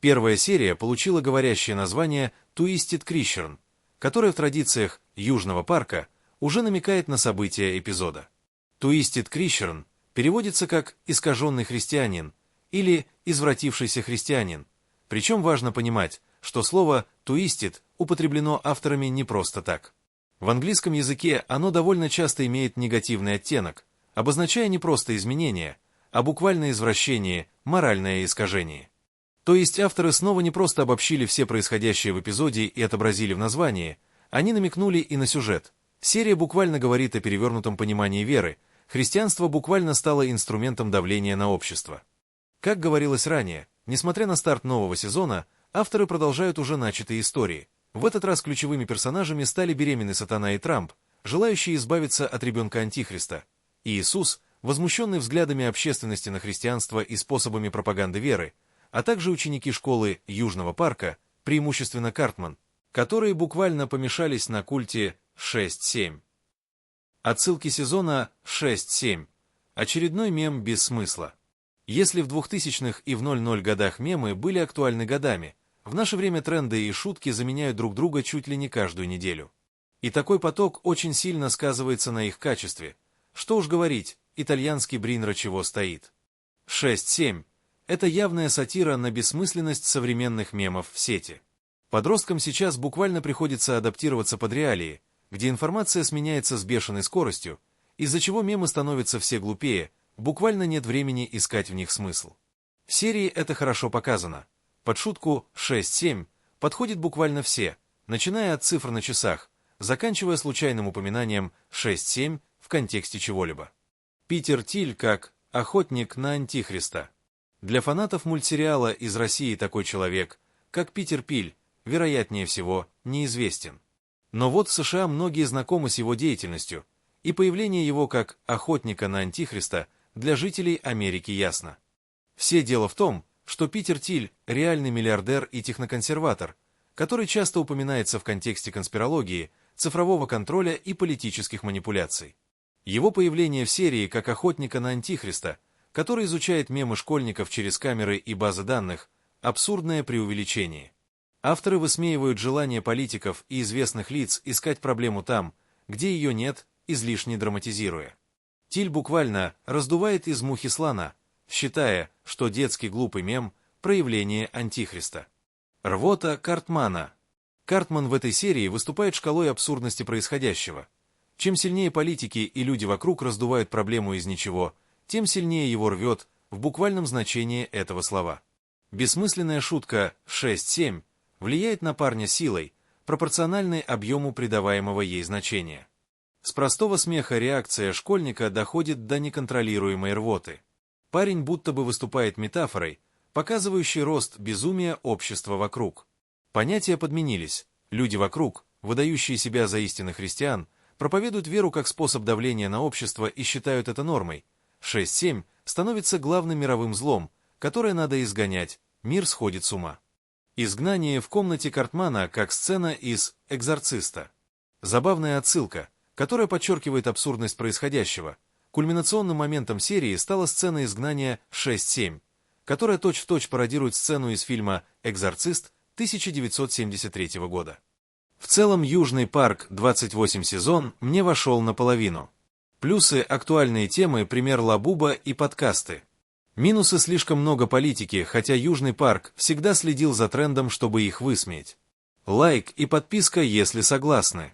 Первая серия получила говорящее название «Twisted Christian», которое в традициях Южного парка уже намекает на события эпизода. «Twisted Christian» переводится как «искаженный христианин» или «извратившийся христианин». Причем важно понимать, что слово «twisted» употреблено авторами не просто так. В английском языке оно довольно часто имеет негативный оттенок, обозначая не просто изменение, а буквально извращение, моральное искажение. То есть авторы снова не просто обобщили все происходящее в эпизоде и отобразили в названии, они намекнули и на сюжет. Серия буквально говорит о перевернутом понимании веры, христианство буквально стало инструментом давления на общество. Как говорилось ранее, несмотря на старт нового сезона, авторы продолжают уже начатые истории. В этот раз ключевыми персонажами стали беременный Сатана и Трамп, желающие избавиться от ребенка Антихриста, и Иисус, возмущенный взглядами общественности на христианство и способами пропаганды веры, а также ученики школы Южного парка, преимущественно Картман, которые буквально помешались на культе 6-7. Отсылки сезона 6-7. Очередной мем без смысла. Если в 2000-х и в 00 годах мемы были актуальны годами, в наше время тренды и шутки заменяют друг друга чуть ли не каждую неделю. И такой поток очень сильно сказывается на их качестве. Что уж говорить, итальянский Бринро чего стоит. 6-7. Это явная сатира на бессмысленность современных мемов в сети. Подросткам сейчас буквально приходится адаптироваться под реалии, где информация сменяется с бешеной скоростью, из-за чего мемы становятся все глупее, буквально нет времени искать в них смысл. В серии это хорошо показано. Под шутку 6-7 подходит буквально все, начиная от цифр на часах, заканчивая случайным упоминанием 6-7 в контексте чего-либо. Питер Тиль как охотник на Антихриста. Для фанатов мультсериала из России такой человек, как Питер Пиль, вероятнее всего, неизвестен. Но вот в США многие знакомы с его деятельностью, и появление его как охотника на Антихриста для жителей Америки ясно. Все дело в том, что Питер Тиль – реальный миллиардер и техноконсерватор, который часто упоминается в контексте конспирологии, цифрового контроля и политических манипуляций. Его появление в серии как охотника на Антихриста, который изучает мемы школьников через камеры и базы данных, абсурдное преувеличение. Авторы высмеивают желание политиков и известных лиц искать проблему там, где ее нет, излишне драматизируя. Тиль буквально раздувает из мухи слона, считая, что детский глупый мем – проявление Антихриста. Рвота Картмана. Картман в этой серии выступает шкалой абсурдности происходящего. Чем сильнее политики и люди вокруг раздувают проблему из ничего, тем сильнее его рвет в буквальном значении этого слова. Бессмысленная шутка 6-7 влияет на парня силой, пропорциональной объему придаваемого ей значения. С простого смеха реакция школьника доходит до неконтролируемой рвоты. Парень будто бы выступает метафорой, показывающей рост безумия общества вокруг. Понятия подменились. Люди вокруг, выдающие себя за истинных христиан, проповедуют веру как способ давления на общество и считают это нормой. 6-7 становится главным мировым злом, которое надо изгонять, мир сходит с ума. Изгнание в комнате Картмана как сцена из «Экзорциста». Забавная отсылка, которая подчеркивает абсурдность происходящего. Кульминационным моментом серии стала сцена изгнания 6-7, которая точь-в-точь пародирует сцену из фильма «Экзорцист» 1973 года. В целом, Южный парк 28 сезон мне вошел наполовину. Плюсы – актуальные темы, пример Лабуба и подкасты. Минусы – слишком много политики, хотя Южный парк всегда следил за трендом, чтобы их высмеять. Лайк и подписка, если согласны.